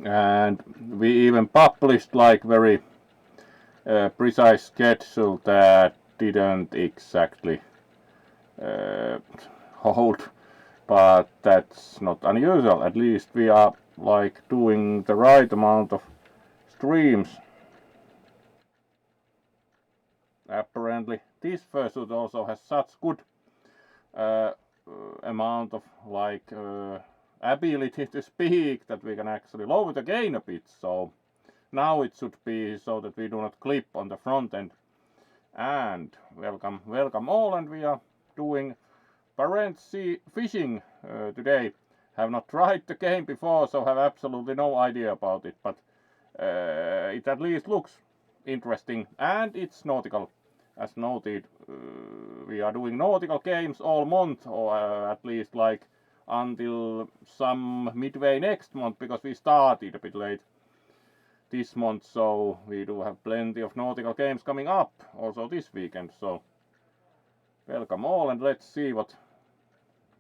and we even published like very precise schedule that didn't exactly hold, but that's not unusual. At least we are like doing the right amount of streams. Apparently this fursuit also has such good uh, amount of like ability to speak that we can actually lower the gain a bit. So now it should be so that we do not clip on the front end. And welcome all, and we are doing Barents Sea fishing today. Have not tried the game before, so have absolutely no idea about it, but it at least looks interesting, and it's nautical. As noted, we are doing nautical games all month, or at least like until some midway next month, because we started a bit late this month, so we do have plenty of nautical games coming up also this weekend. So welcome all, and let's see what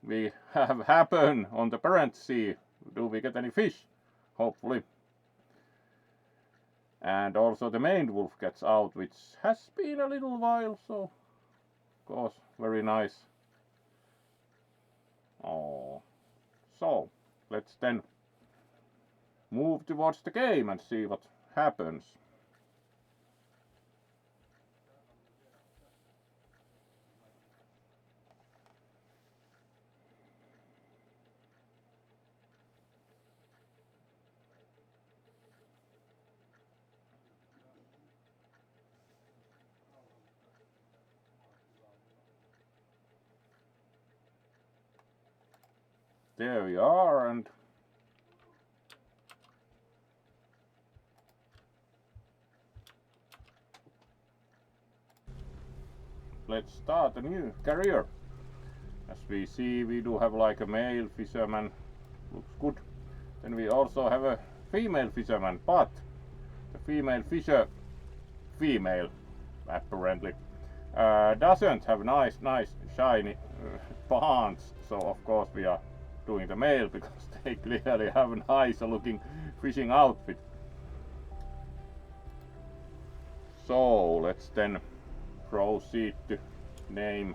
we have happen on the Barents Sea. Do we get any fish? Hopefully. And also the main wolf gets out, which has been a little while, so of course very nice. Oh, so let's then move towards the game and see what happens. There we are, and let's start a new career. As we see, we do have like a male fisherman, looks good. Then we also have a female fisherman, but the female apparently, doesn't have nice shiny pants, so of course we are doing the male because they clearly have a nice looking fishing outfit. So let's then proceed to name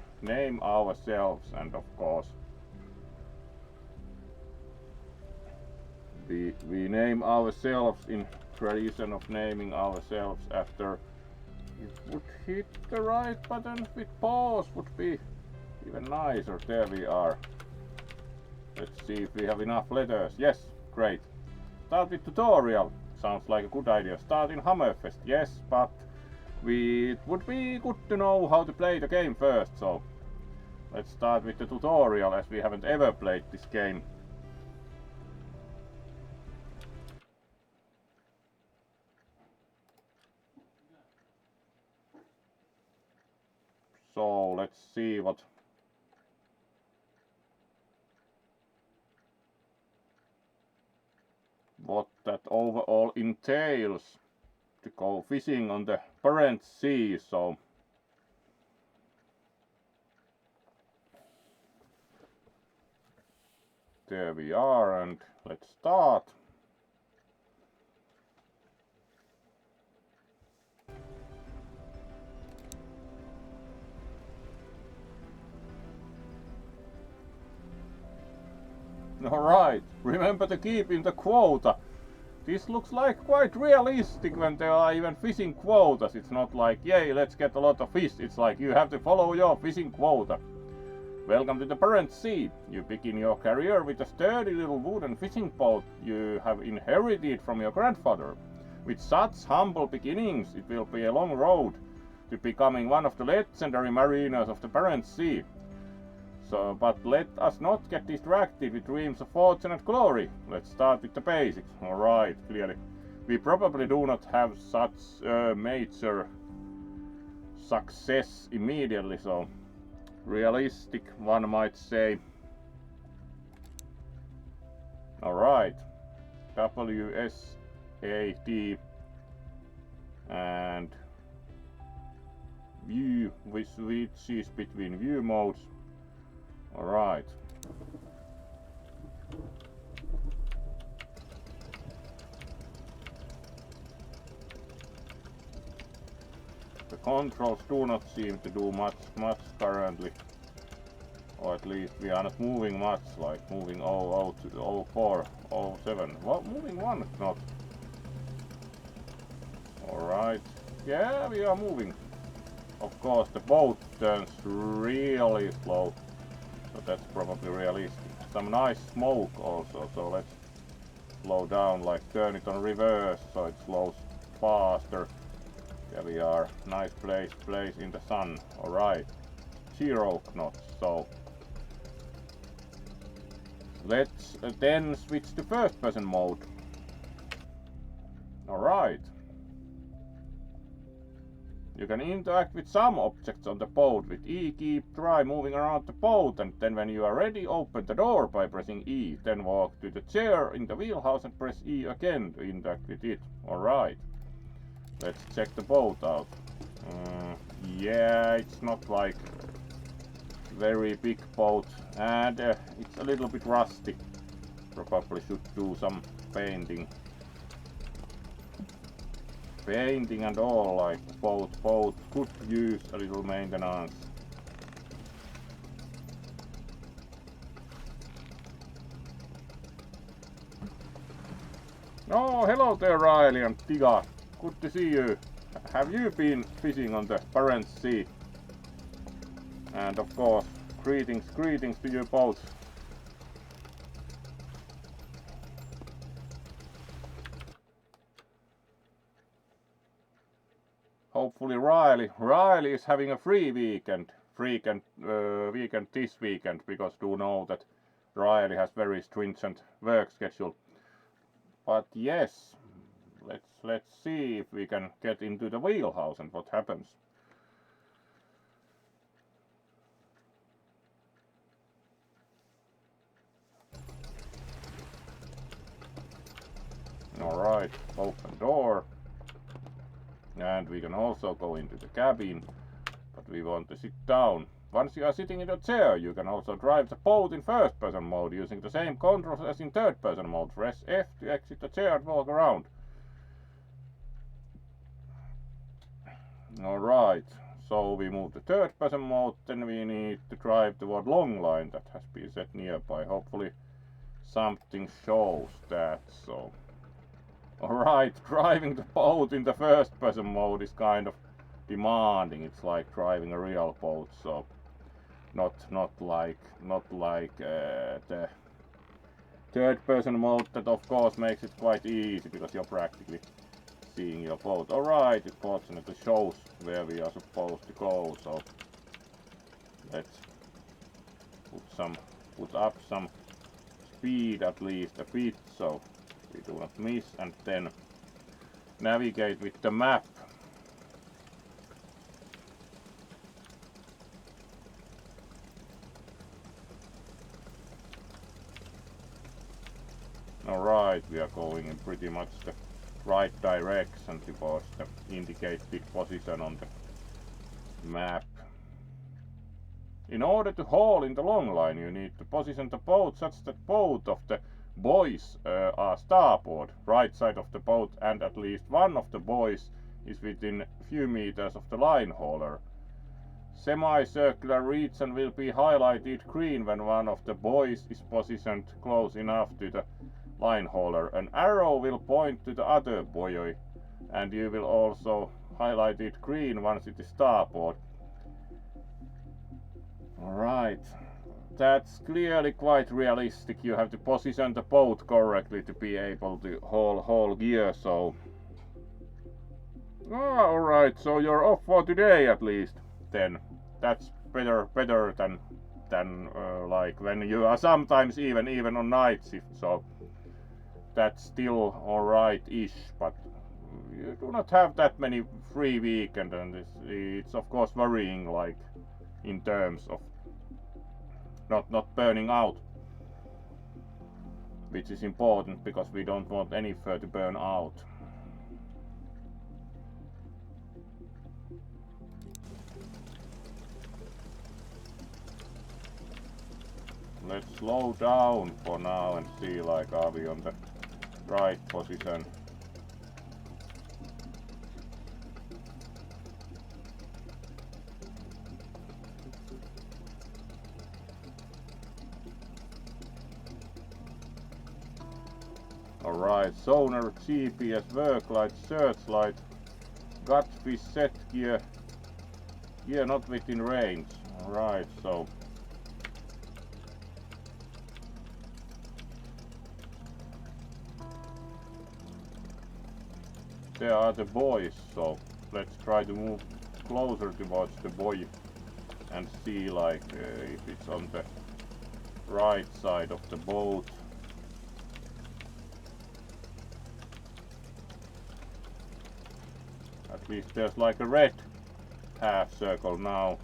ourselves, and of course we name ourselves in tradition of naming ourselves after. It would hit the right button with pause would be even nicer. There we are. Let's see if we have enough letters. Yes, great. Start with tutorial. Sounds like a good idea. Start in Hammerfest. Yes, but it would be good to know how to play the game first. So let's start with the tutorial, as we haven't ever played this game. So let's see what that overall entails to go fishing on the Barents Sea. So there we are, and let's start. Alright, remember to keep in the quota. This looks like quite realistic when there are even fishing quotas. It's not like, yay, let's get a lot of fish. It's like you have to follow your fishing quota. Welcome to the Barents Sea. You begin your career with a sturdy little wooden fishing boat you have inherited from your grandfather. With such humble beginnings, it will be a long road to becoming one of the legendary mariners of the Barents Sea. So, but let us not get distracted with dreams of fortune and glory. Let's start with the basics. Alright, clearly. We probably do not have such major success immediately, so realistic, one might say. Alright. WSAD and view, which switches between view modes. Alright. controls do not seem to do much currently. Or at least we are not moving much, like moving 00 to 04, 07. Well, moving 1 knot. Alright. Yeah, we are moving. Of course, the boat turns really slow. So that's probably realistic. Some nice smoke also, so let's slow down, like turn it on reverse so it slows faster. There we are. Nice place in the sun. Alright. 0 knots. So let's then switch to first person mode. Alright. You can interact with some objects on the boat. With E, try moving around the boat, and then when you are ready, open the door by pressing E. Then walk to the chair in the wheelhouse and press E again to interact with it. Alright. Let's check the boat out. Yeah, it's not like very big boat, and it's a little bit rusty. Probably should do some painting and all, like boat could use a little maintenance. Oh, hello there, Riley and Tiga. Good to see you. Have you been fishing on the Barents Sea? And of course, greetings to you both. Hopefully Riley is having a free weekend this weekend, because do know that Riley has very stringent work schedule. But yes, let's see if we can get into the wheelhouse and what happens. Alright, open door. And we can also go into the cabin, but we want to sit down. Once you are sitting in a chair, you can also drive the boat in first person mode using the same controls as in third person mode. Press F to exit the chair and walk around. Alright, so we move to third person mode, then we need to drive toward long line that has been set nearby. Hopefully something shows that, so. Alright, driving the boat in the first person mode is kind of demanding. It's like driving a real boat, so not like the third person mode that of course makes it quite easy because you're practically seeing your boat. Alright, it fortunately shows where we are supposed to go, so let's put up some speed at least a bit so we do not miss, and then navigate with the map. Alright, we are going in pretty much the right direction towards the indicated position on the map. In order to haul in the long line, you need to position the boat such that both of the buoys are starboard, right side of the boat, and at least one of the buoys is within a few meters of the line hauler. Semicircular region will be highlighted green when one of the buoys is positioned close enough to the line hauler. An arrow will point to the other buoy, and you will also highlight it green once it is starboard. Alright. That's clearly quite realistic. You have to position the boat correctly to be able to haul gear, so. Alright, so you're off for today at least. Then that's better than like when you are sometimes even on night shift, so that's still alright-ish, but you do not have that many free weekends, and it's of course worrying, like in terms of not burning out, which is important because we don't want any fur to burn out. Let's slow down for now and see, like, are we on the right position. Alright, sonar, GPS, work light, searchlight, gut fish, set gear, gear not within range. Alright, so there are the buoys, so let's try to move closer towards the buoy and see like if it's on the right side of the boat. At least there's like a red half circle now.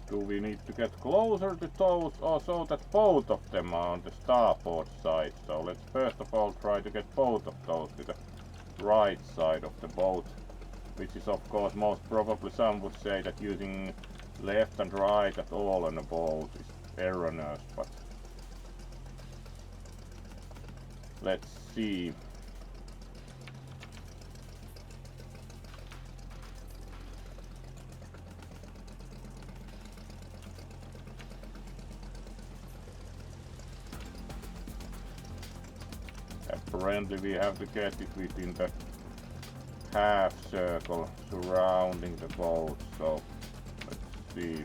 Do we need to get closer to those or so that both of them are on the starboard side? So let's first of all try to get both of those to the right side of the boat, which is of course most probably some would say that using left and right at all on a boat is erroneous, but let's see. Apparently we have to get it within the half circle surrounding the boat, so let's see.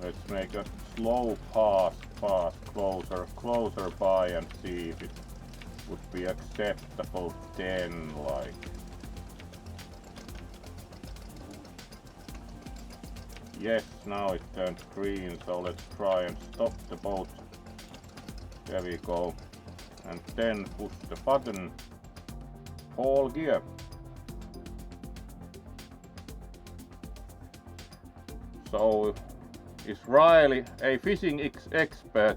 Let's make a slow pass closer by and see if it would be acceptable then, like. Yes, now it turned green, so let's try and stop the boat. There we go. And then push the button. All gear. So, is Riley a fishing expert?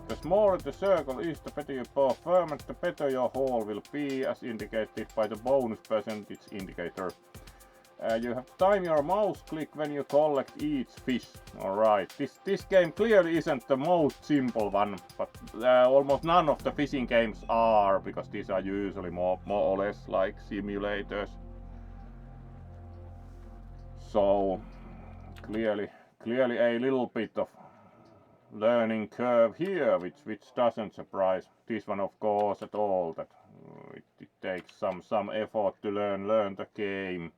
The smaller the circle is, the better you perform and the better your haul will be, as indicated by the bonus percentage indicator. You have to time your mouse click when you collect each fish. Alright, this game clearly isn't the most simple one, but almost none of the fishing games are, because these are usually more or less like simulators. So clearly a little bit of learning curve here, which doesn't surprise this one of course at all, that it takes some effort to learn the game.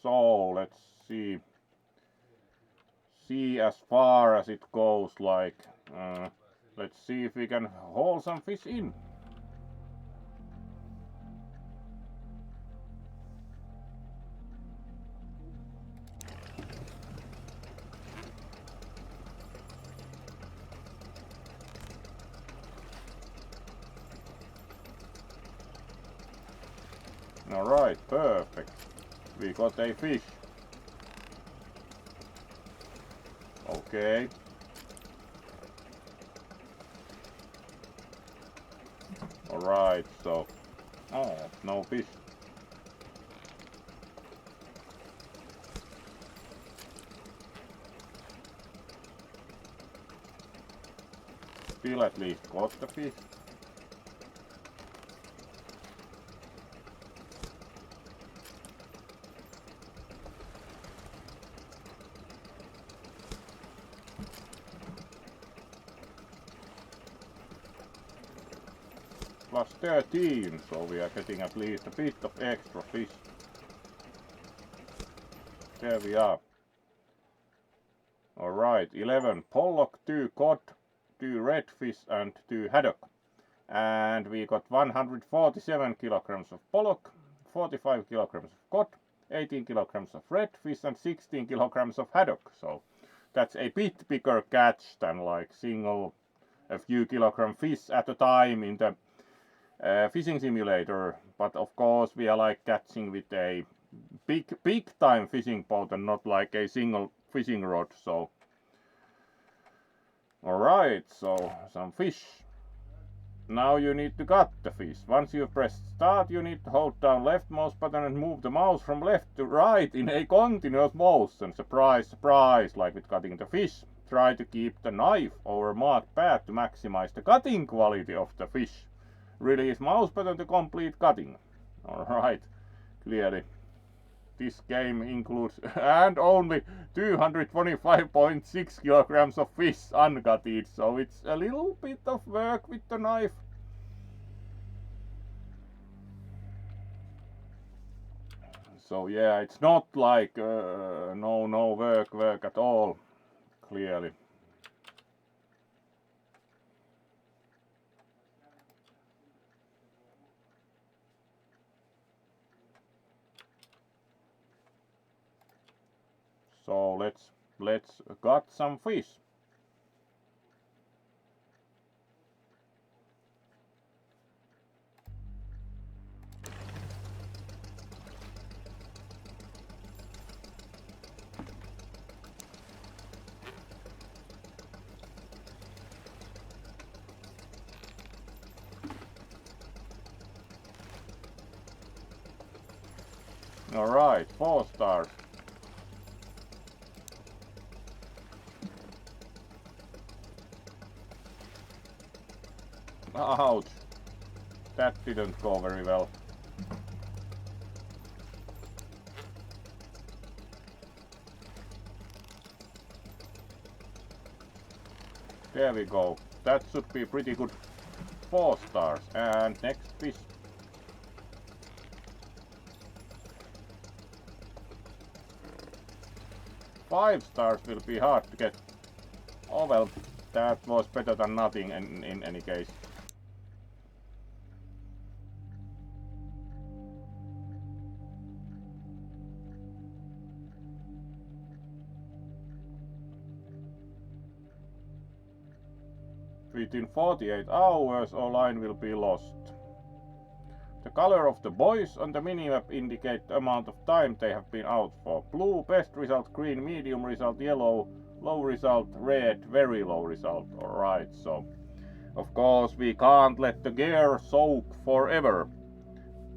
So let's see as far as it goes, like let's see if we can haul some fish in. Alright, perfect. We got a fish. Okay. Alright, so no fish. Still at least got the fish. Plus 13, so we are getting at least a bit of extra fish. There we are. Alright, 11 pollock, 2 cod, 2 redfish and 2 haddock. And we got 147 kilograms of pollock, 45 kilograms of cod, 18 kilograms of redfish and 16 kilograms of haddock. So that's a bit bigger catch than like single a few kilogram fish at a time in the fishing simulator, but of course we are like catching with a big time fishing boat and not like a single fishing rod. So alright, so some fish. Now you need to cut the fish. Once you press start, you need to hold down left mouse button and move the mouse from left to right in a continuous motion. Surprise, surprise, like with cutting the fish. Try to keep the knife over marked path to maximize the cutting quality of the fish. Release mouse button to complete cutting. Alright, clearly this game includes and only 225.6 kilograms of fish ungutted, so it's a little bit of work with the knife. So yeah, it's not like no work at all, clearly. So let's cut some fish. Alright, 4 stars. Ouch, that didn't go very well. There we go, that should be pretty good. 4 stars. And next fish. Five stars will be hard to get. Oh well, that was better than nothing in any case. Within 48 hours, our line will be lost. The color of the boys on the minimap indicate the amount of time they have been out for. Blue, best result, green, medium result, yellow, low result, red, very low result. Alright, so of course we can't let the gear soak forever,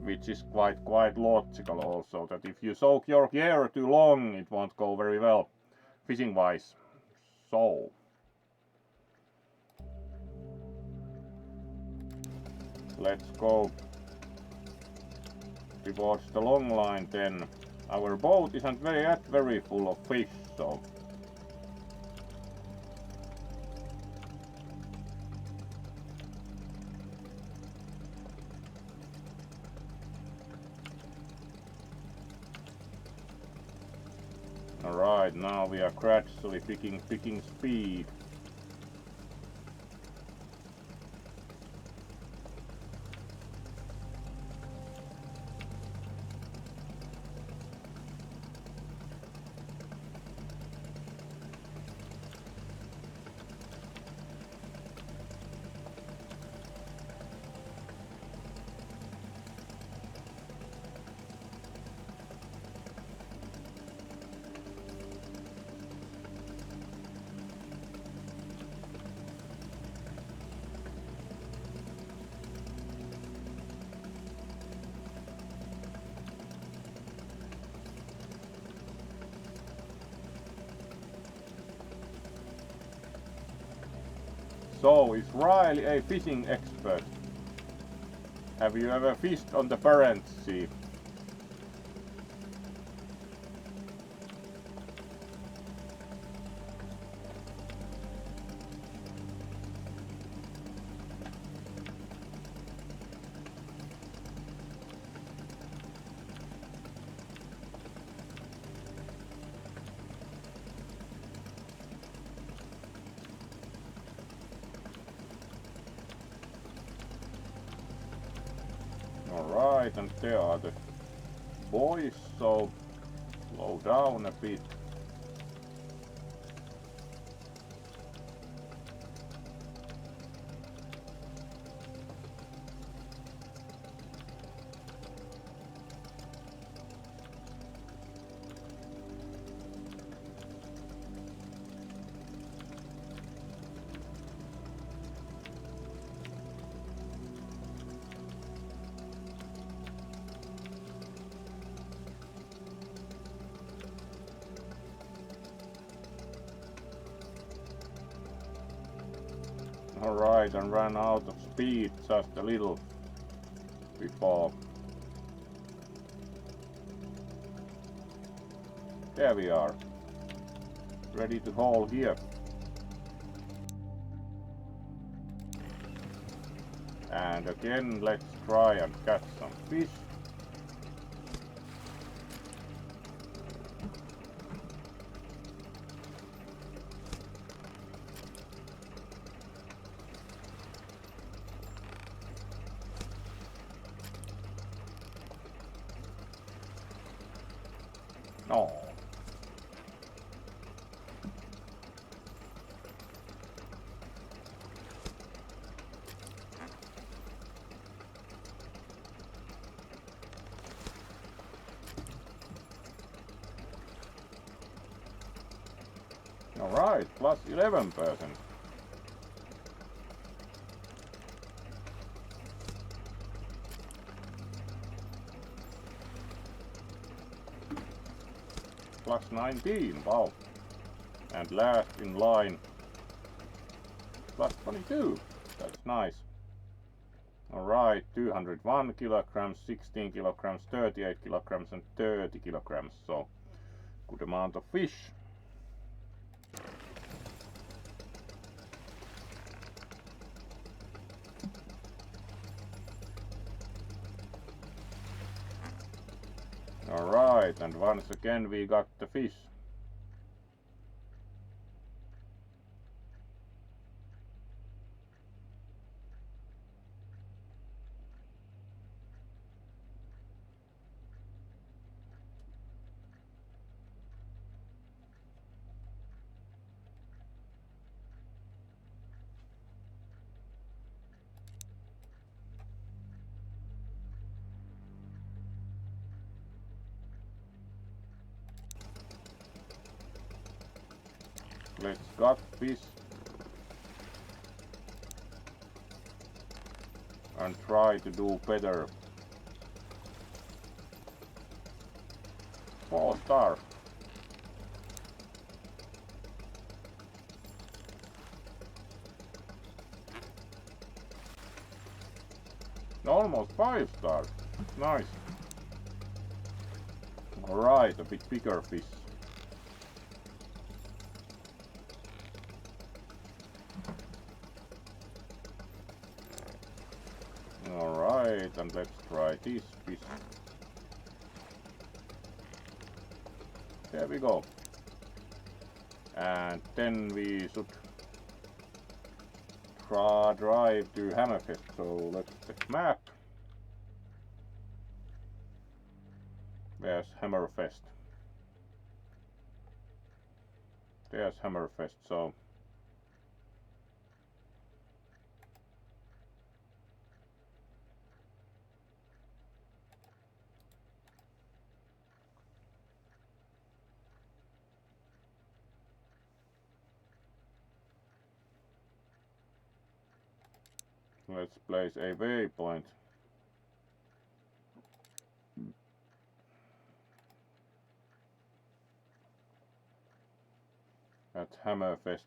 which is quite logical also, that if you soak your gear too long, it won't go very well fishing wise. So let's go towards the long line then. Our boat isn't very full of fish, so alright, now we are gradually picking speed. So, is Riley a fishing expert? Have you ever fished on the Barents Sea? Alright, and there are the boys, so slow down a bit. Alright, and ran out of speed just a little before. There we are. Ready to haul here. And again, let's try and catch some fish. No. Alright, plus 11%. Plus 19, wow. And last in line, plus 22. That's nice. Alright, 201 kilograms, 16 kilograms, 38 kilograms and 30 kilograms. So, good amount of fish. Alright, and once again we got the fish. Let's gut fish and try to do better. 4 stars. Almost 5 stars. Nice. Alright, a bit bigger fish. Alright, and let's try this fish. There we go. And then we should drive to Hammerfest. So let's check map. Where's Hammerfest? There's Hammerfest, so let's place a waypoint. At Hammerfest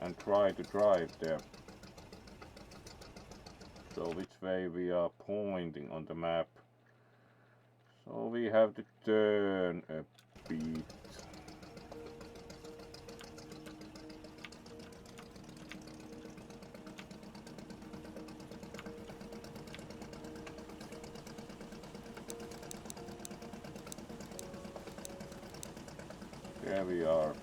and try to drive there. So which way we are pointing on the map? So we have to turn a bit. There we are.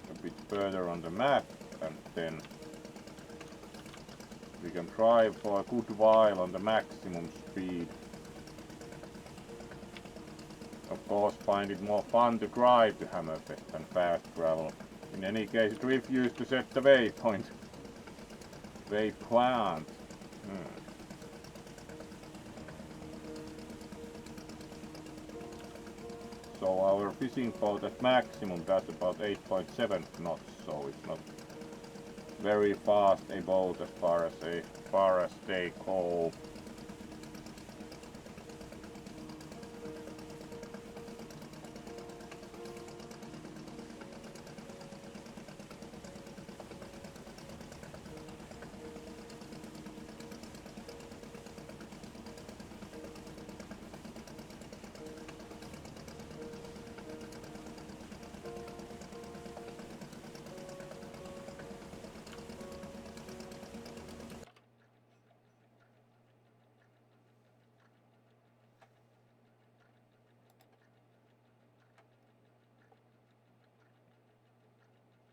A bit further on the map, and then we can drive for a good while on the maximum speed. Of course, find it more fun to drive to Hammerfest than fast travel. In any case, it refused to set the waypoint. Waypoint. So our fishing boat at maximum does about 8.7 knots, so it's not very fast a boat as far as they go.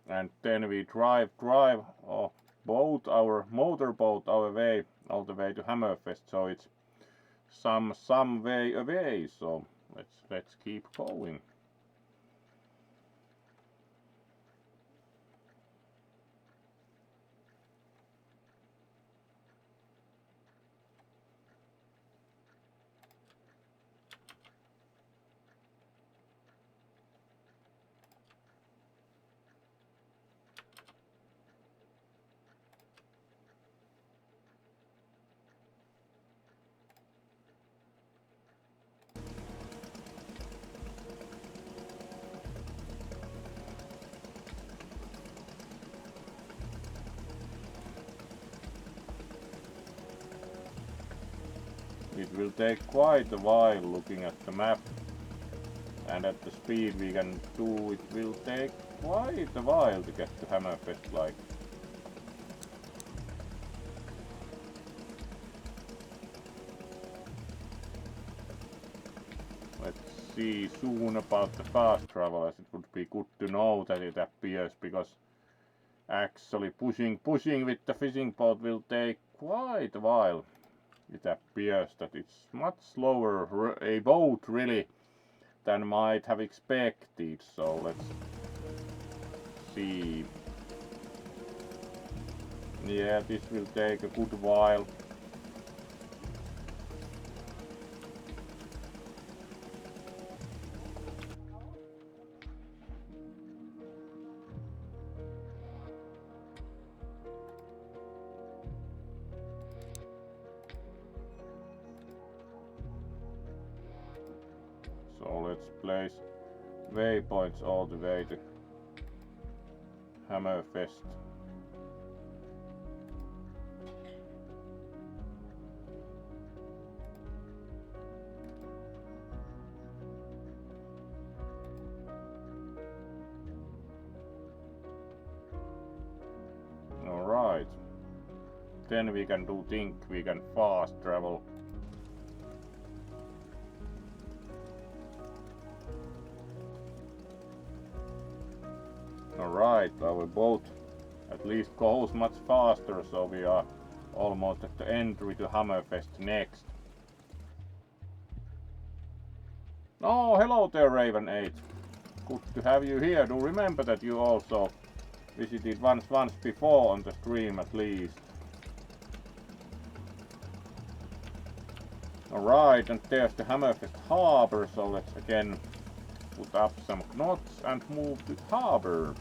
and then we drive boat our motorboat our way all the way to Hammerfest, so it's some way away, so let's keep going. It will take quite a while looking at the map, and at the speed we can do, it will take quite a while to get to Hammerfest, like. Let's see soon about the fast travel, as it would be good to know that it appears, because actually pushing with the fishing boat will take quite a while. It appears that it's much slower a boat really than might have expected, so let's see. Yeah, this will take a good while. So let's place waypoints all the way to Hammerfest. Alright. Then we can think we can fast travel. Alright, our boat at least goes much faster, so we are almost at the entry to Hammerfest next. Oh, hello there, Raven 8. Good to have you here. Do remember that you also visited once before on the stream at least. Alright, and there's the Hammerfest harbor, so let's again put up some knots and move to harbor.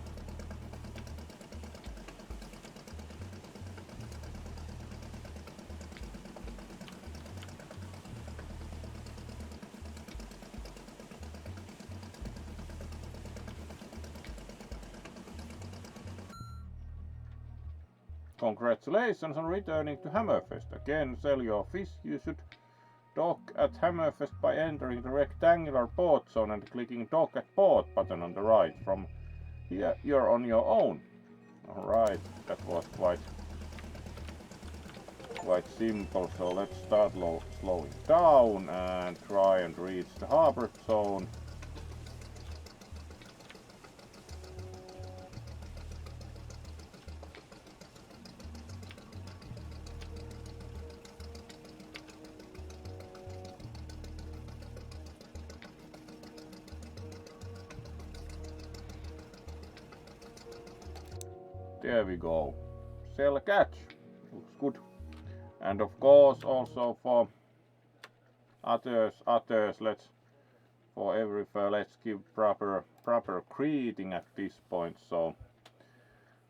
Congratulations on returning to Hammerfest. Again, sell your fish. You should dock at Hammerfest by entering the rectangular port zone and clicking Dock at Port button on the right. From here, you're on your own. Alright, that was quite simple. So let's start slowing down and try and reach the harbor zone. There we go. Sell catch. Looks good. And of course also for others, let's give proper greeting at this point. So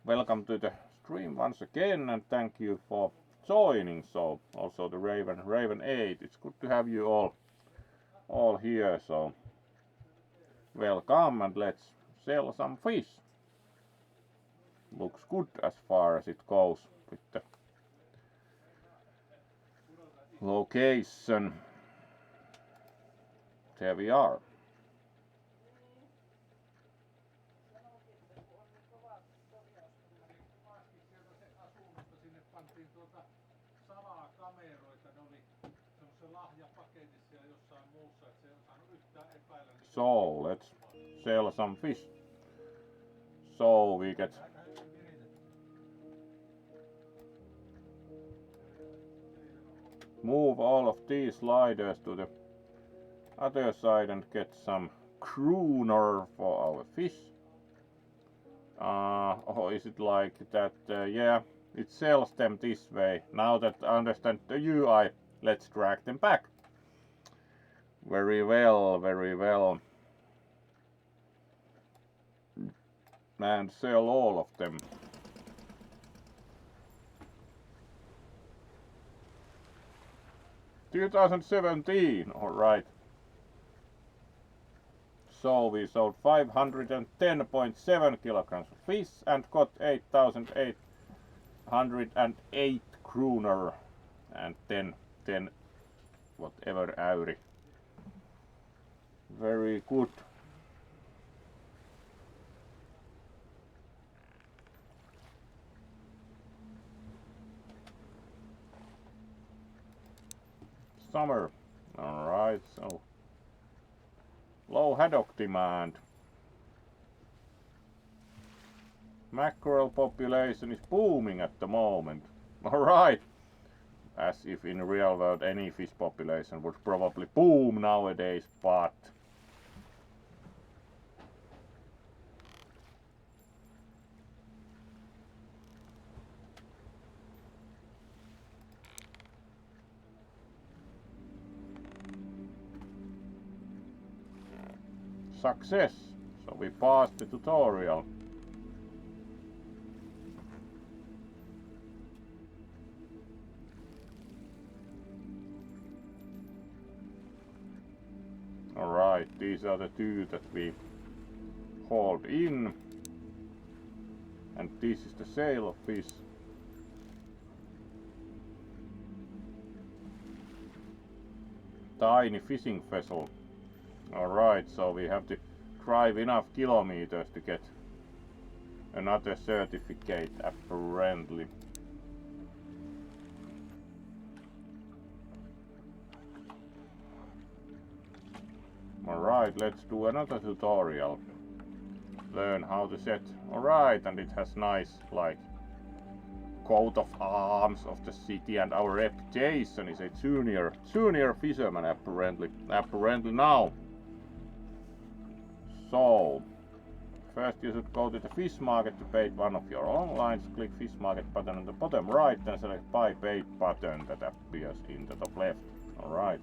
welcome to the stream once again, and thank you for joining. So also the Raven 8. It's good to have you all here. So welcome, and let's sell some fish. Looks good as far as it goes with the location. There we are. So let's sell some fish. So we get move all of these sliders to the other side and get some crooner for our fish. Or is it like that? Yeah, it sells them this way. Now that I understand the UI, let's drag them back. Very well, very well. And sell all of them. $2017, alright. So we sold 510.7 kilograms of fish and got 8,808 kroner and 10 whatever euro. Very good. Summer. Alright, so low haddock demand. Mackerel population is booming at the moment. Alright. As if in real world any fish population would probably boom nowadays, but success. So we passed the tutorial. Alright, these are the two that we hauled in. And this is the sale of fish. Tiny fishing vessel. Alright, so we have to drive enough kilometers to get another certificate apparently. Alright, let's do another tutorial. Learn how to set. Alright, and it has nice like coat of arms of the city, and our reputation is a junior fisherman apparently now. So first you should go to the fish market to bait one of your long lines. Click fish market button on the bottom right and select buy bait button that appears in the top left. Alright.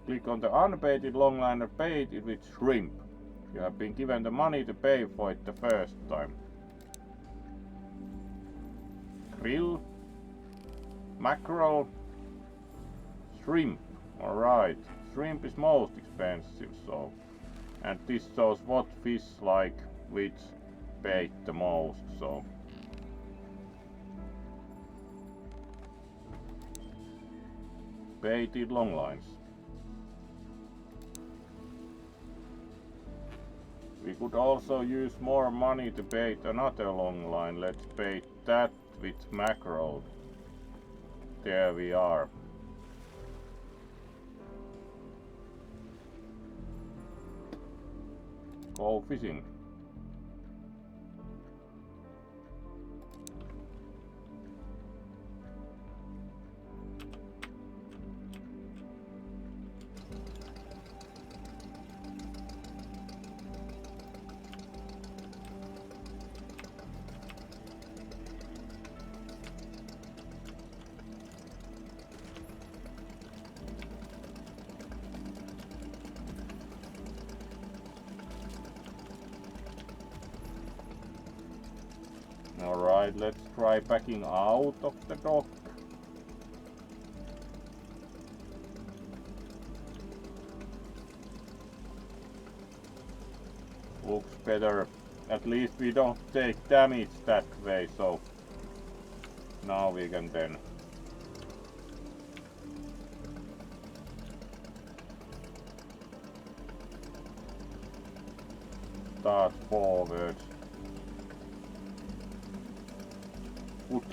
Click on the unbaited longliner, bait it with shrimp. You have been given the money to pay for it the first time. Krill, mackerel, shrimp. Alright, shrimp is most expensive, so. And this shows what fish like which bait the most, so. Baited longlines. We could also use more money to bait another long line. Let's bait that with mackerel. There we are. Go fishing. Alright, let's try backing out of the dock. Looks better. At least we don't take damage that way, so now we can then start forwards. Good.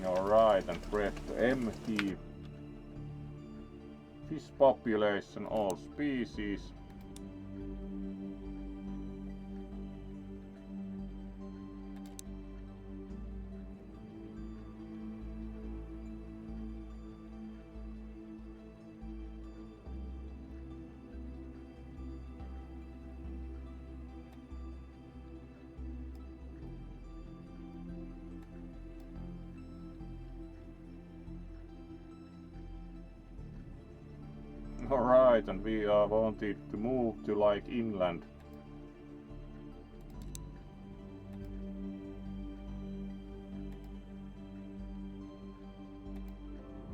Alright, and press the M key. Fish population, all species. Alright, and we are wanted to move to like inland.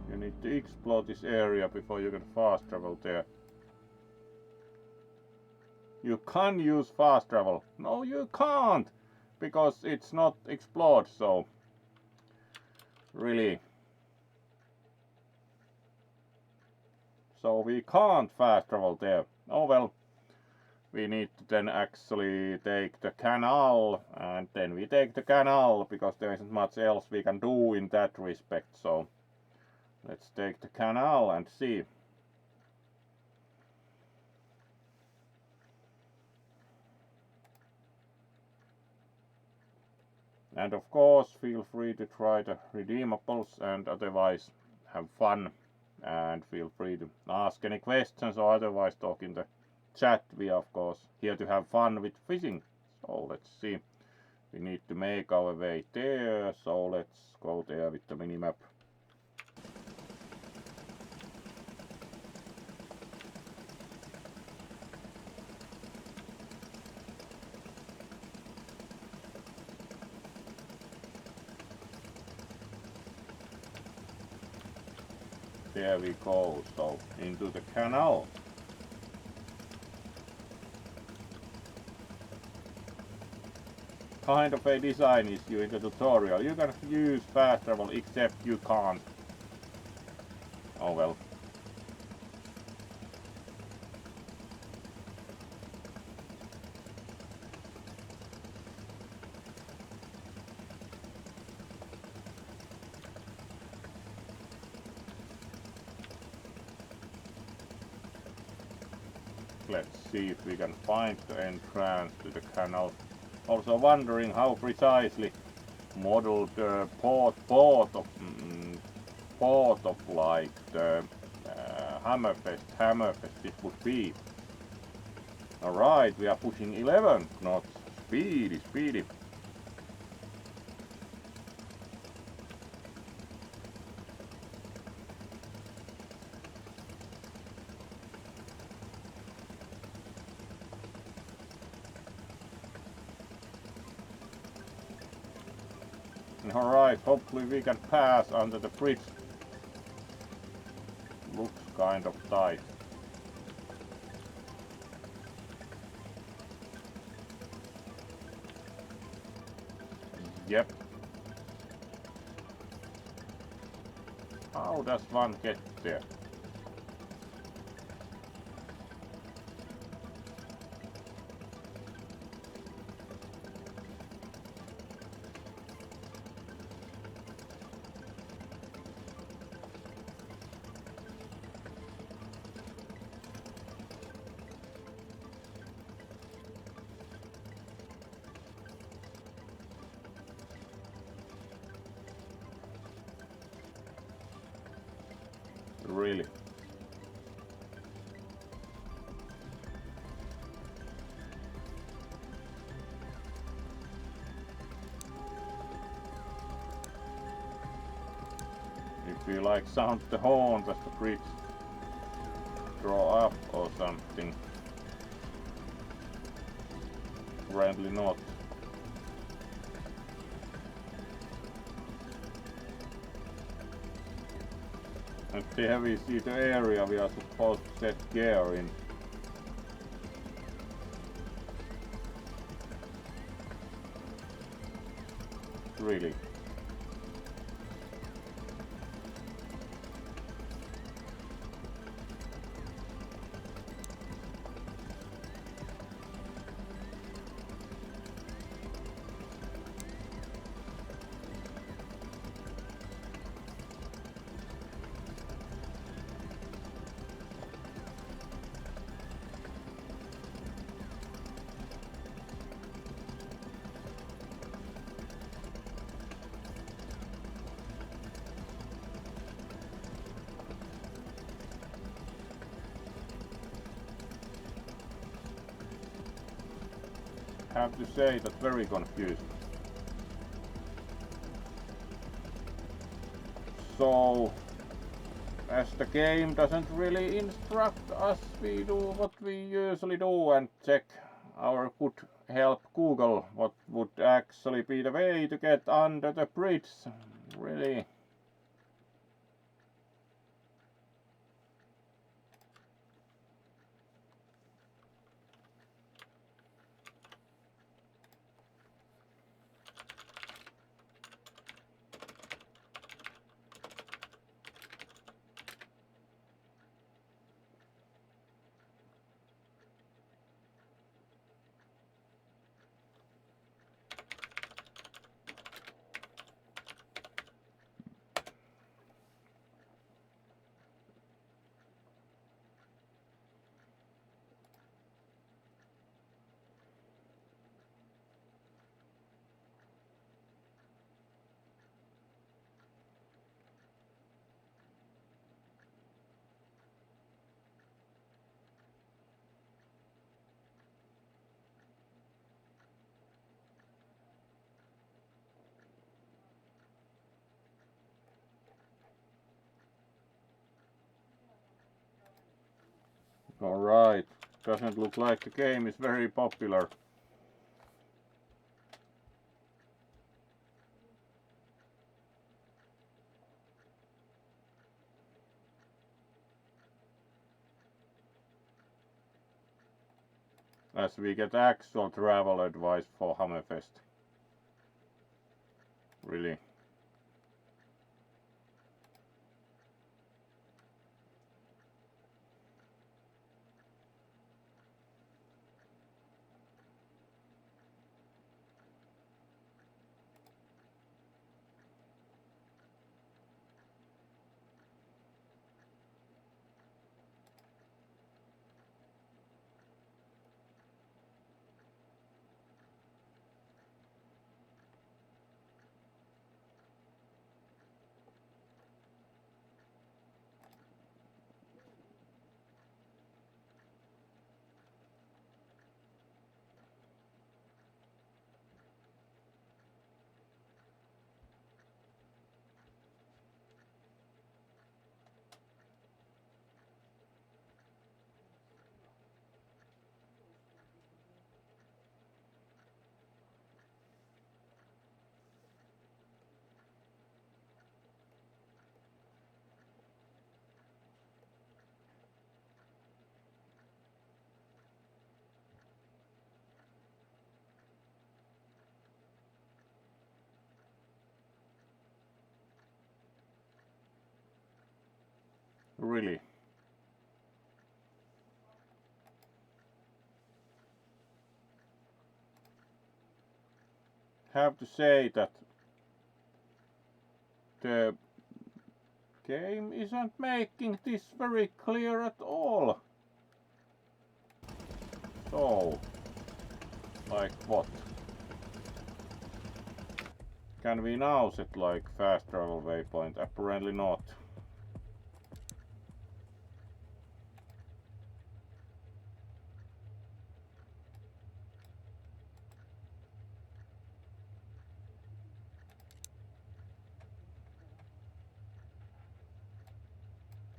You need to explore this area before you can fast travel there. You can use fast travel. No, you can't, because it's not explored, so really. So we can't fast travel there. Oh well, we need to then actually take the canal, and then we take the canal because there isn't much else we can do in that respect. So let's take the canal and see. And of course, feel free to try the redeemables, and otherwise have fun. And feel free to ask any questions or otherwise talk in the chat. We are of course here to have fun with fishing. So let's see. We need to make our way there. So let's go there with the minimap. There we go, so into the canal. Kind of a design issue in the tutorial. You can use fast travel except you can't. Oh well. Let's see if we can find the entrance to the canal. Also wondering how precisely modeled the port of like the Hammerfest it would be. Alright, we are pushing 11 knots. Speedy, speedy. Alright, hopefully we can pass under the bridge. Looks kind of tight. Yep. How does one get there? Really? If you like sound the horn, does the bridge draw up or something? Apparently not. And there we see the area we are supposed to set gear in. Really. Have to say that very confused. So, as the game doesn't really instruct us, we do what we usually do and check our good help Google what would actually be the way to get under the bridge. Really. Alright, doesn't look like the game is very popular. As we get actual travel advice for Hammerfest. Really. Really. Have to say that the game isn't making this very clear at all. So, like what? Can we now set like fast travel waypoint? Apparently not.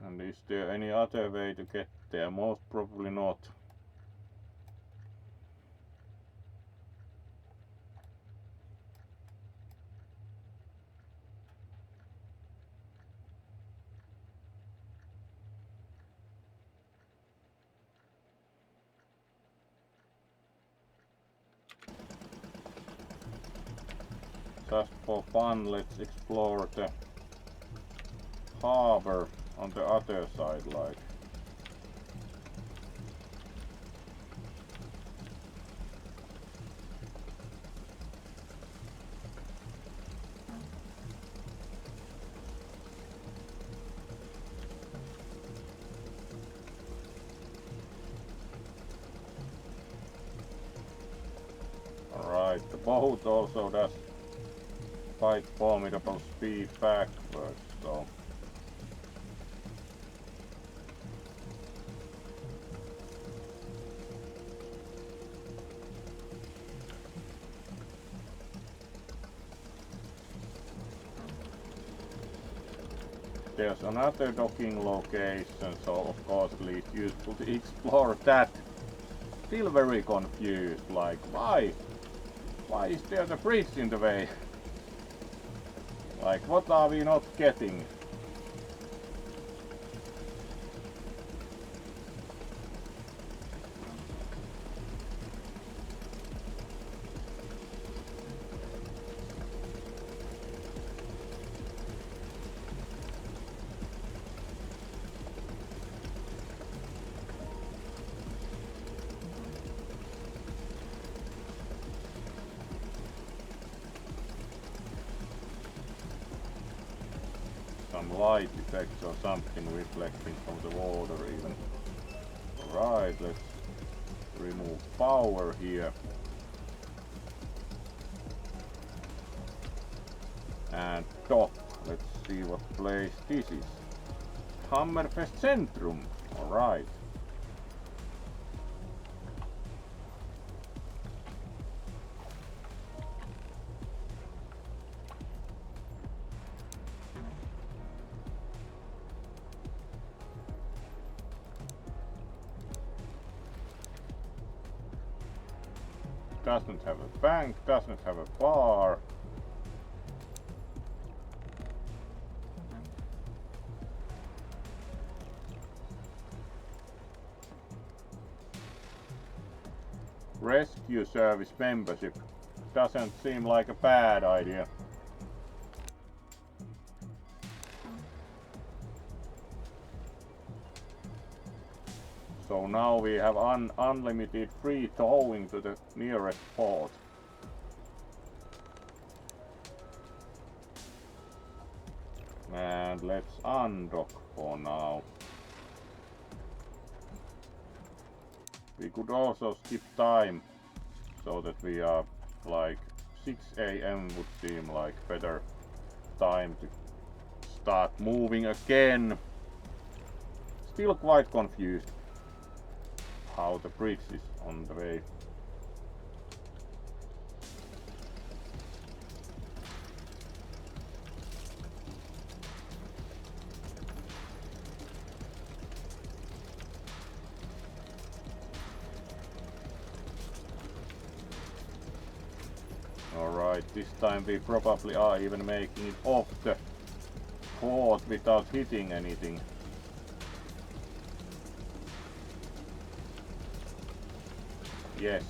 And is there any other way to get there? Most probably not. just for fun, let's explore the harbor on the other side, like. Alright, the boat also does quite formidable speed backwards, so. There's another docking location, so of course at least useful to explore that. Still very confused, like why is there the bridge in the way? Like what are we not getting? Some light effects or something reflecting from the water even. Alright, let's remove power here. And dock. Let's see what place this is. Hammerfest Centrum. Alright. Doesn't have a bank, doesn't have a bar. Rescue service membership doesn't seem like a bad idea. So now we have unlimited free towing to the nearest port. And let's undock for now. We could also skip time so that we are like 6 AM would seem like better time to start moving again. Still quite confused how the bridge is on the way. Alright, this time we probably are even making it off the port without hitting anything. Yes.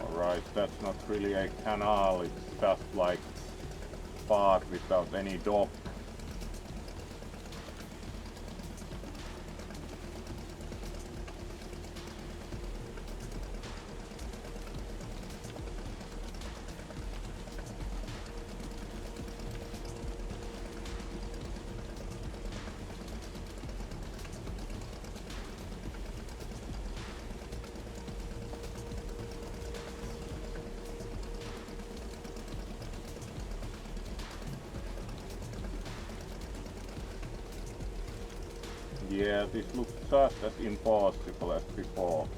Alright, that's not really a canal, it's just like part without any dock. Yeah, this looks just as impossible as before.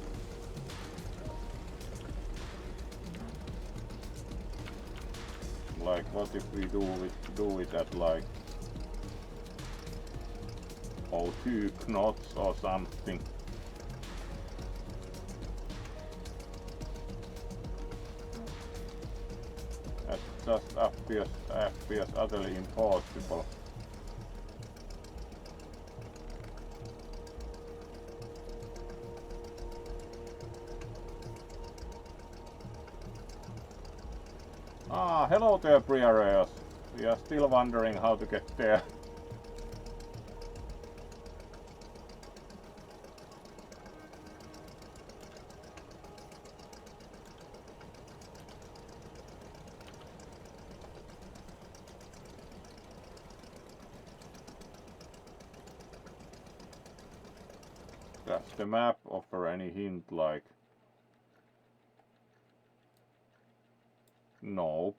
Like, what if we do it at like 02 knots or something? just appears utterly impossible. Ah, hello there, Briareos. We are still wondering how to get there. Does the map offer any hint like? Nope.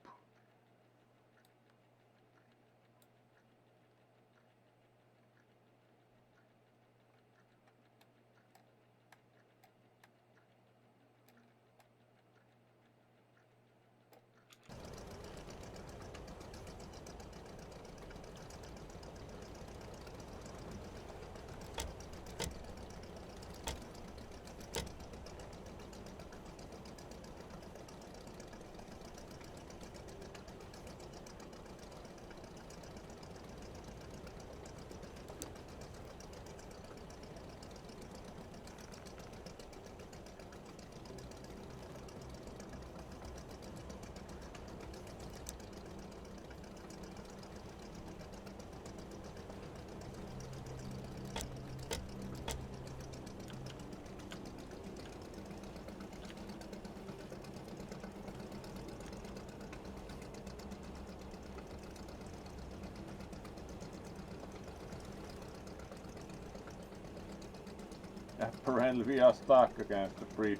Apparently we are stuck against the bridge.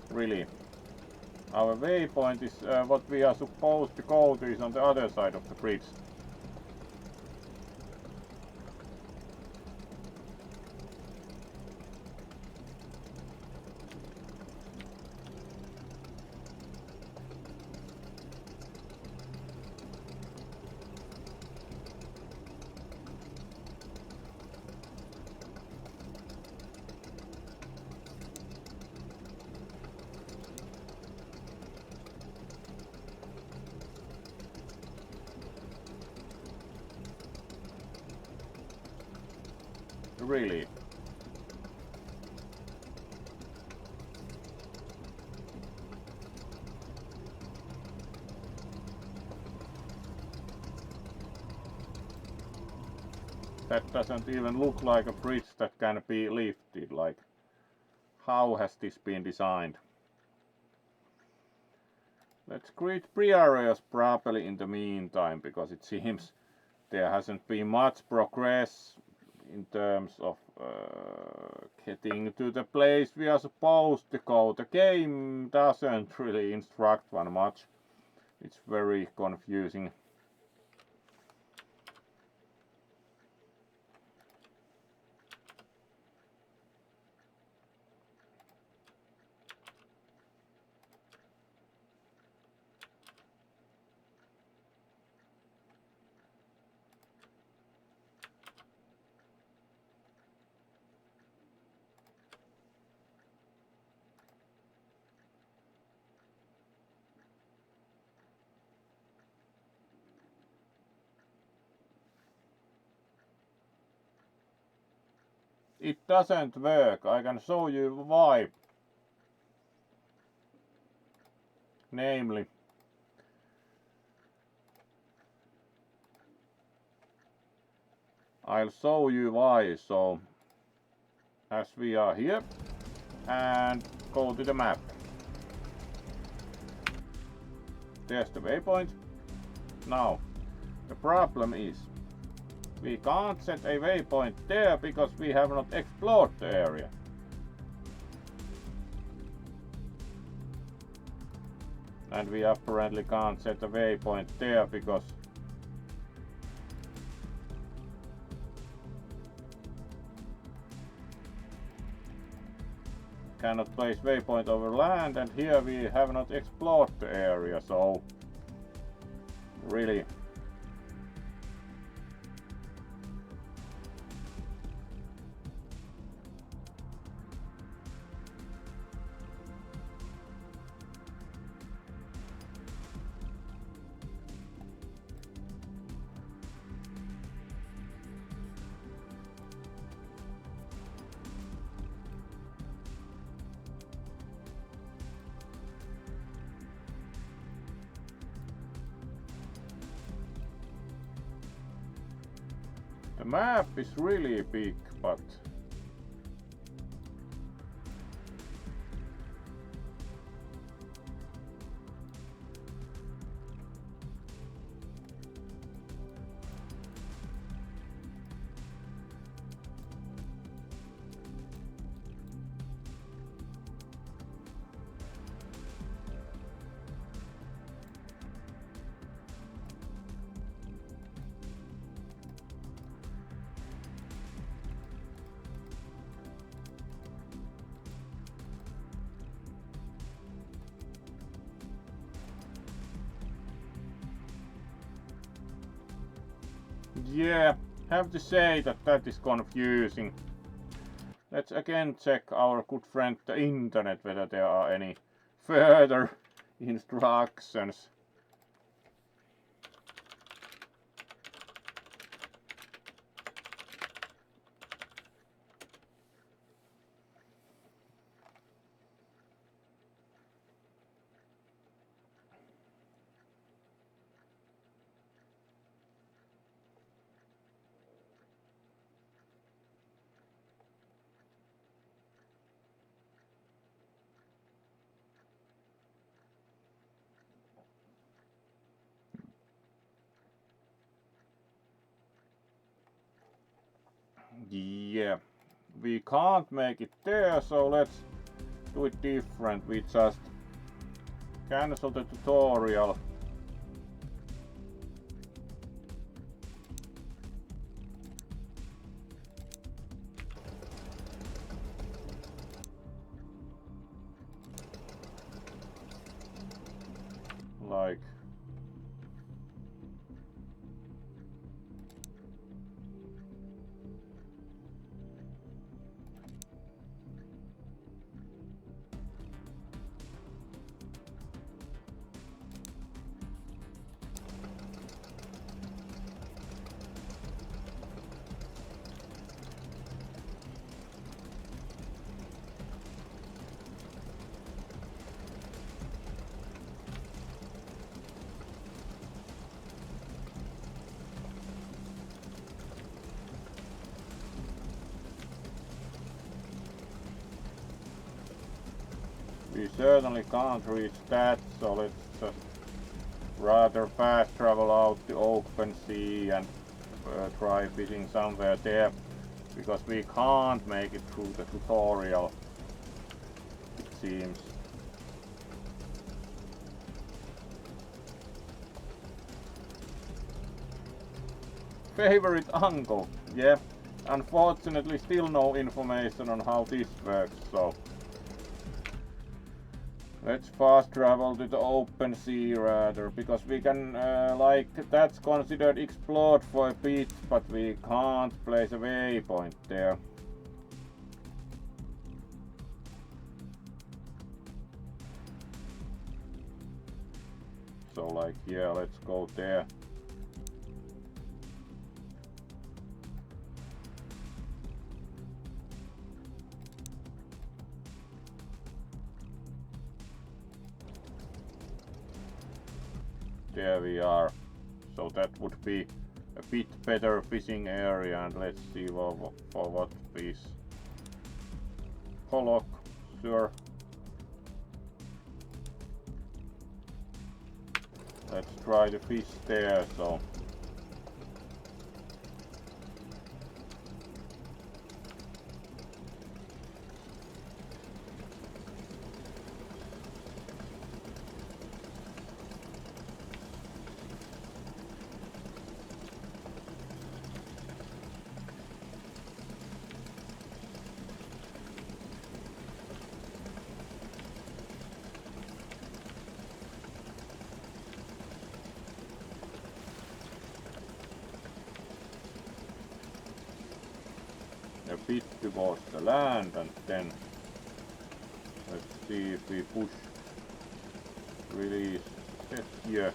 Really. Our waypoint is what we are supposed to go to is on the other side of the bridge. Really. That doesn't even look like a bridge that can be lifted. Like, how has this been designed? Let's create pre-areas properly in the meantime, because it seems there hasn't been much progress in terms of getting to the place we are supposed to go. The game doesn't really instruct one much. It's very confusing. It doesn't work. I can show you why. Namely, I'll show you why. So, as we are here, and go to the map. There's the waypoint. Now, the problem is, we can't set a waypoint there because we have not explored the area. And we apparently can't set a waypoint there because cannot place waypoint over land, and here we have not explored the area, so really. map is really big, but yeah, have to say that is confusing. Let's again check our good friend the internet whether there are any further instructions. Yeah, we can't make it there, so let's do it different. We just cancel the tutorial. Like we certainly can't reach that, so let's just rather fast travel out the open sea and try fishing somewhere there, because we can't make it through the tutorial, it seems. Favorite uncle? Yeah, unfortunately still no information on how this works, so let's fast travel to the open sea rather, because we can, like, that's considered explored for a bit, but we can't place a waypoint there. So like, yeah, let's go there. There we are. So that would be a bit better fishing area, and let's see for what fish. Pollock, sure. Let's try to fish there, so. A bit towards the land, and then let's see if we push release set here.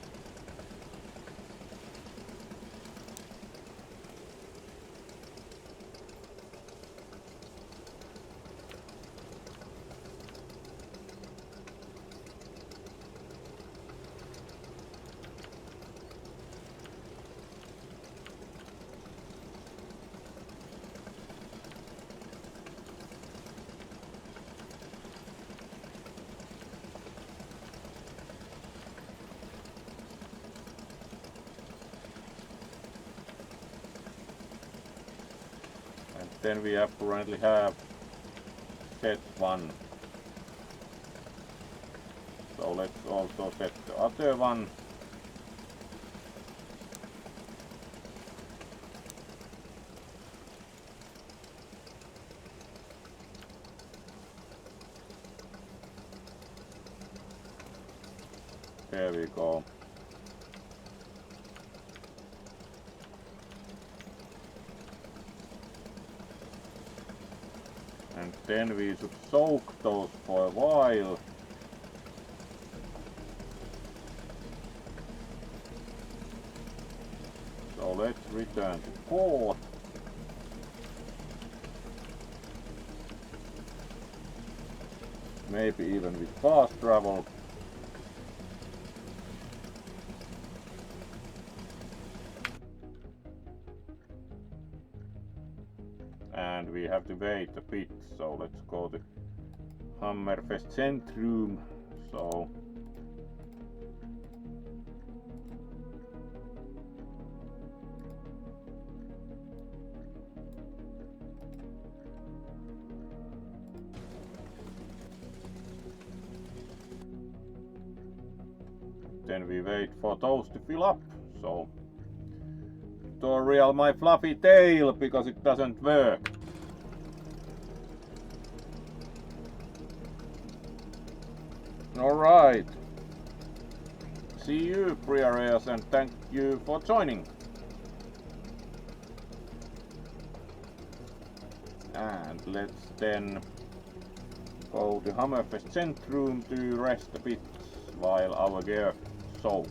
then we apparently have set one. So let's also set the other one. There we go. And then we should soak those for a while. So let's return to port. Maybe even with fast travel. And we have to wait a bit, so let's go to Hammerfest Centrum. So then we wait for those to fill up. So tutorial my fluffy tail because it doesn't work. Alright. See you, pre-areas, and thank you for joining. And let's then go to Hammerfest Centrum to rest a bit while our gear soaks.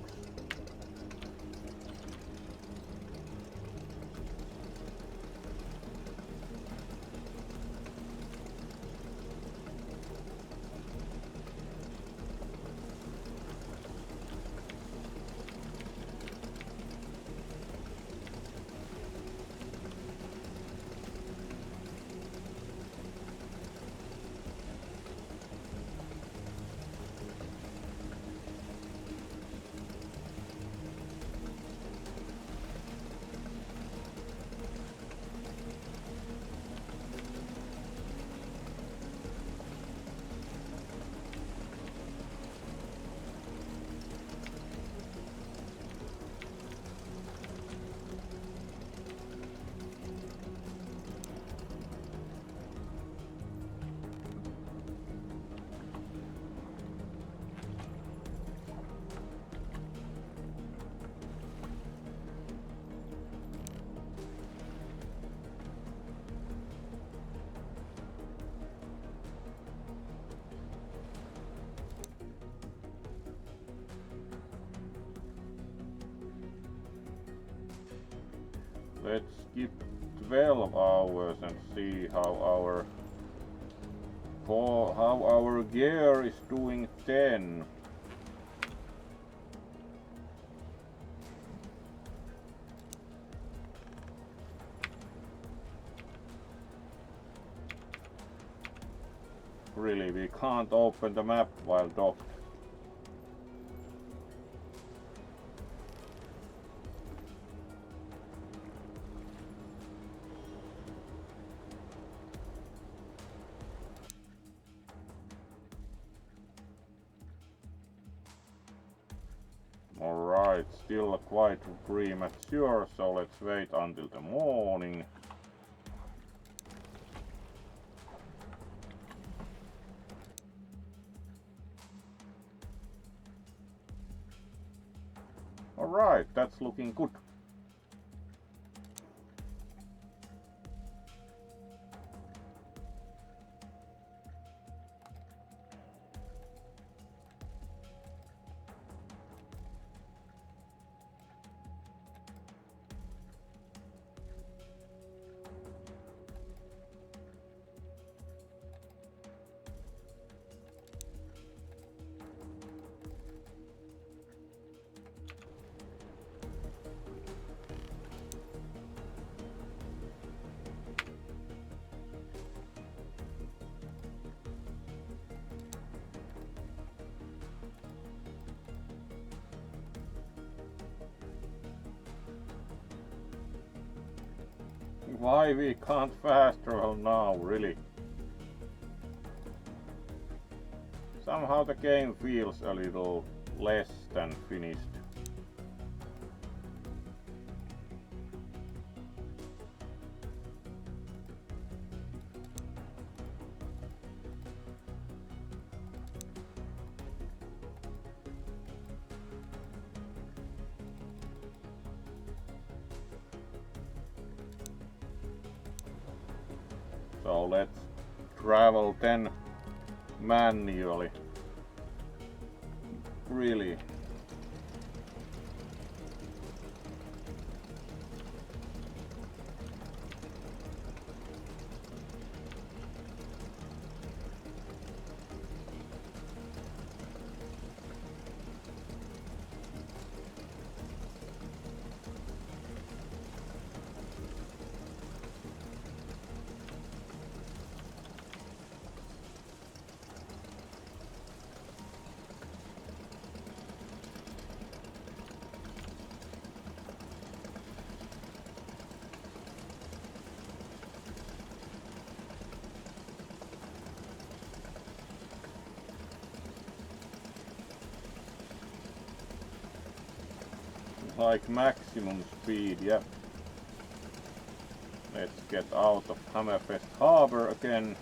Let's skip 12 hours and see how our gear is doing then. Really, we can't open the map while docked. Alright, still quite premature, so let's wait until the morning. Alright, that's looking good. Why we can't fast travel now, really? Somehow the game feels a little less than finished. So let's travel then manually. Really. Like maximum speed, yeah. Let's get out of Hammerfest Harbor again.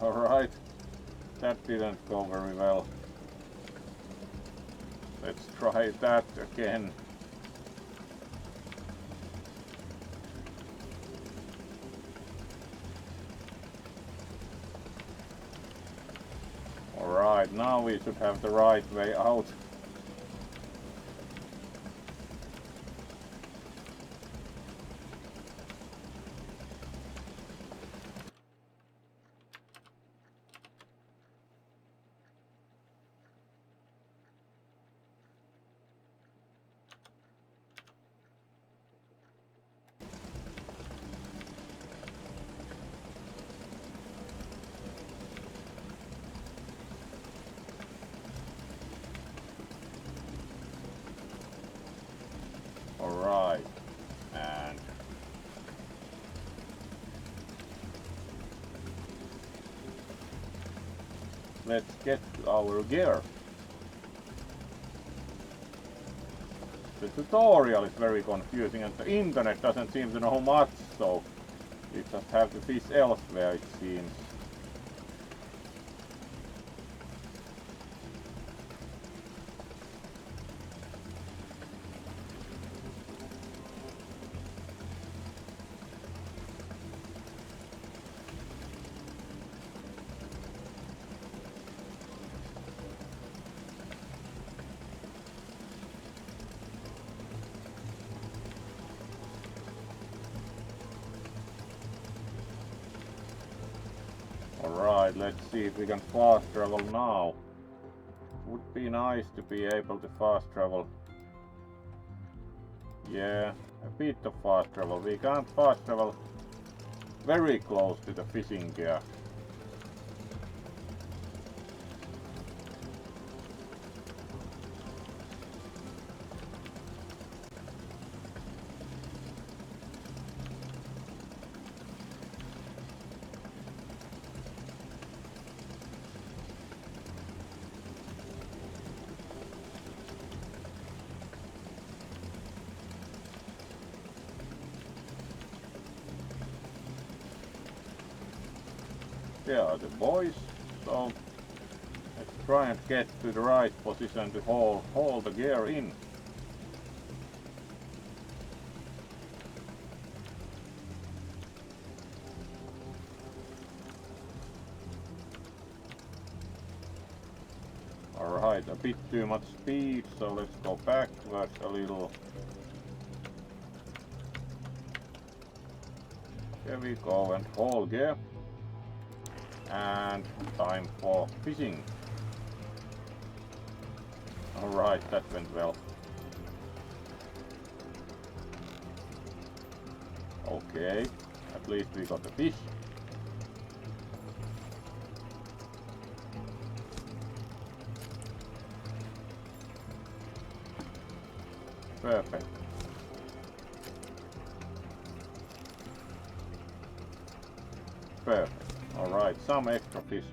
Alright, that didn't go very well. Let's try that again. Alright, now we should have the right way out. Alright, and let's get our gear. The tutorial is very confusing and the internet doesn't seem to know much, so we just have to fish elsewhere, it seems. Alright, let's see if we can fast travel now. Would be nice to be able to fast travel. Yeah, a bit of fast travel. We can't fast travel very close to the fishing gear. There are the boys, so let's try and get to the right position to haul the gear in. Alright, a bit too much speed, so let's go backwards a little. Here we go, and haul gear. And time for fishing. Alright, that went well. Okay, at least we got the fish. Perfect. Perfect. Alright, some extra fish.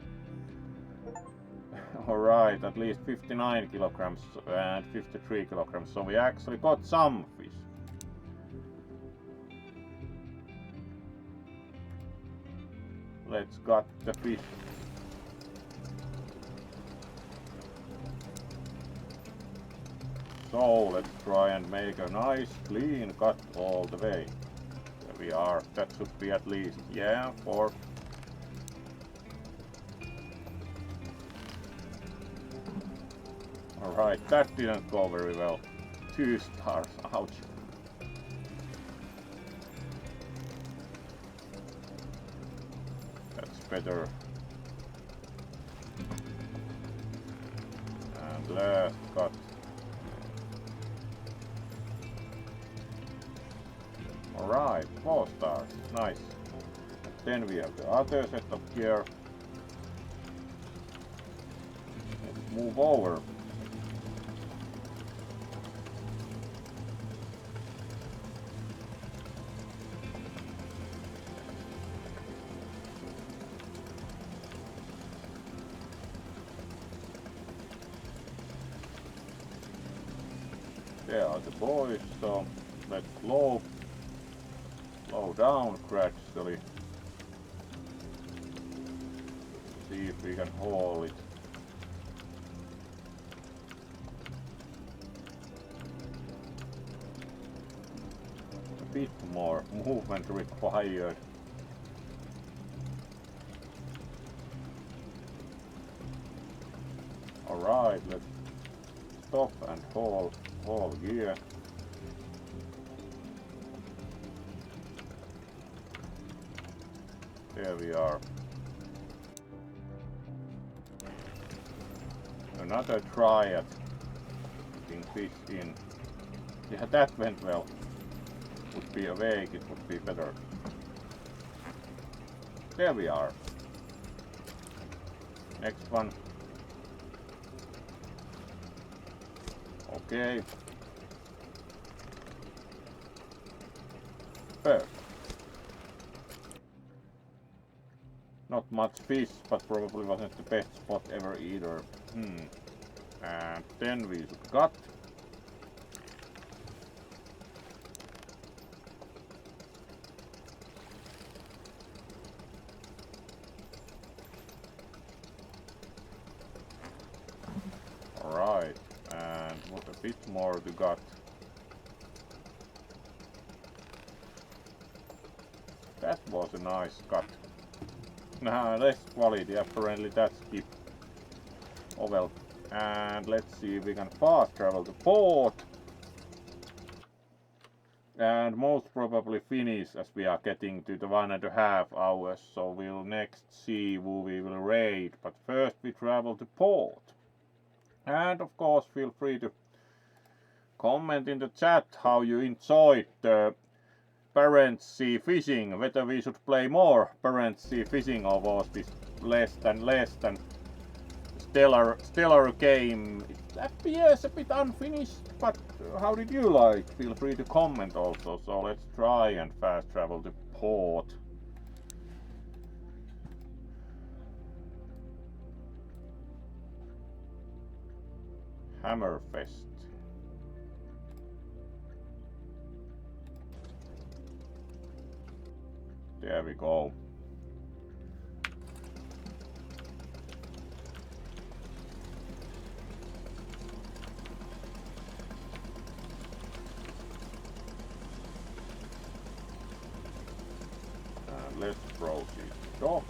Alright, at least 59 kilograms and 53 kilograms, so we actually got some fish. Let's gut the fish. So let's try and make a nice clean cut all the way. There we are. That should be at least, yeah, 4. Alright, that didn't go very well. 2 stars, ouch. That's better. And last cut. Alright, 4 stars, nice. Then we have the other set of gear. Let's move over. There are the boys, so let's slow down gradually. See if we can haul it. A bit more movement required. Alright, let's stop and haul gear. There we are. Another try at getting fish in. Yeah, that went well. Would be awake, it would be better. There we are. Next one. Okay. Perfect. Not much fish, but probably wasn't the best spot ever either. And then we should cut. Alright, and what a bit more to gut. That was a nice cut. Nah, less quality, apparently that's skip. Oh well. And let's see if we can fast travel to port. And most probably finish as we are getting to the 1.5 hours. So we'll next see who we will raid. But first we travel to port. And of course feel free to comment in the chat how you enjoyed the Barents Sea fishing, whether we should play more Barents Sea fishing or was this less than stellar game. It appears a bit unfinished, but how did you like? Feel free to comment also. So let's try and fast travel to port. Hammerfest. There we go. And let's proceed to dock.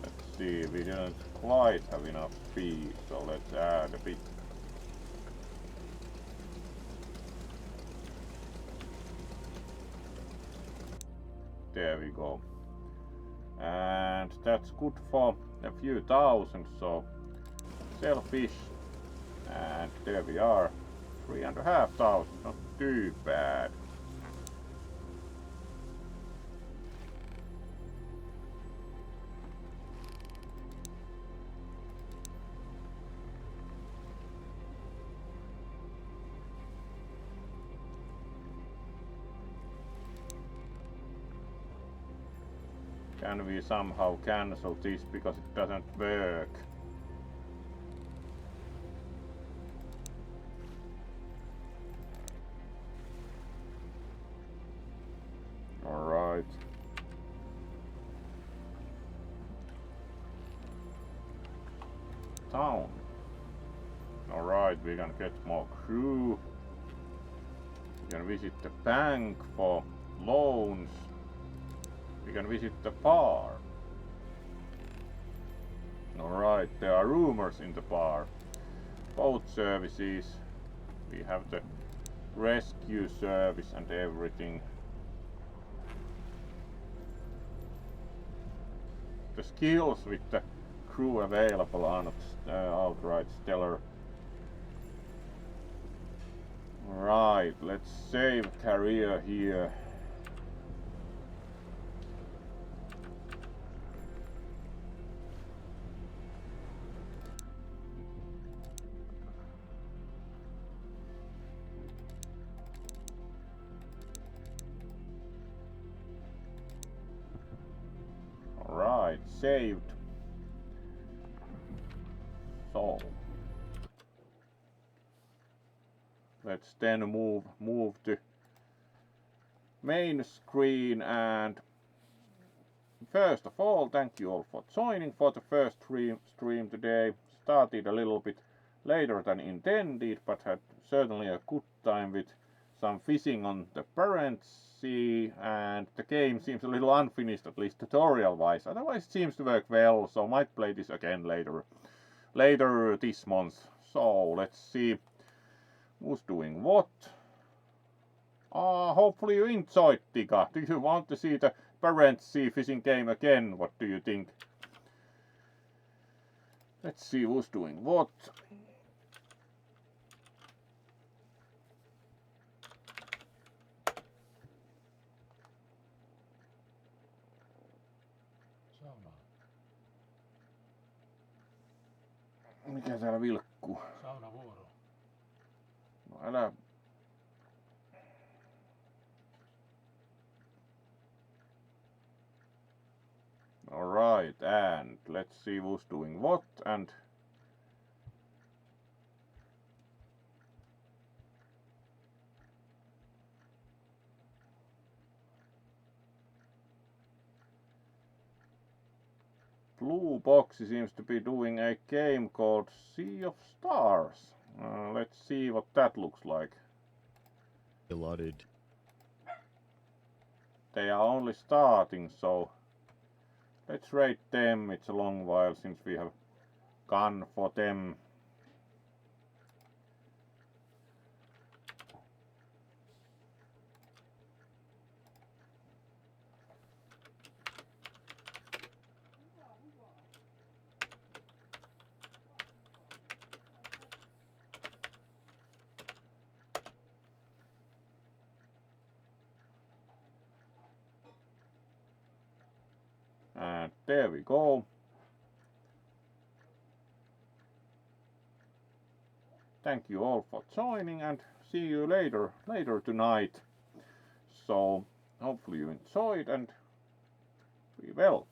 Let's see, we didn't quite have enough speed, so let's add a bit. There we go. And that's good for a few thousand, so sell fish. And there we are. 3,500, not too bad. Can we somehow cancel this because it doesn't work? Alright. Town. Alright, we can get more crew. We can visit the bank for loans. We can visit the bar. Alright, there are rumors in the bar. Boat services. We have the rescue service and everything. The skills with the crew available are not outright stellar. Right, let's save career here. Alright, saved. So let's then move to main screen, and first of all, thank you all for joining for the first stream today. Started a little bit later than intended, but had certainly a good time with some fishing on the Barents Sea, and the game seems a little unfinished, at least tutorial wise. Otherwise it seems to work well, so might play this again later this month. So let's see who's doing what. Hopefully you enjoyed, Tika. Do you want to see the Barents Sea fishing game again? What do you think? Let's see who's doing what. Mikä täällä vilkkuu? Saunavuoro. No älä... Alright, and let's see who's doing what, and... Blue Box seems to be doing a game called Sea of Stars. Let's see what that looks like. Allotted. They are only starting, so let's rate them. It's a long while since we have gone for them. And there we go. Thank you all for joining, and see you later tonight. So hopefully you enjoyed, and be well.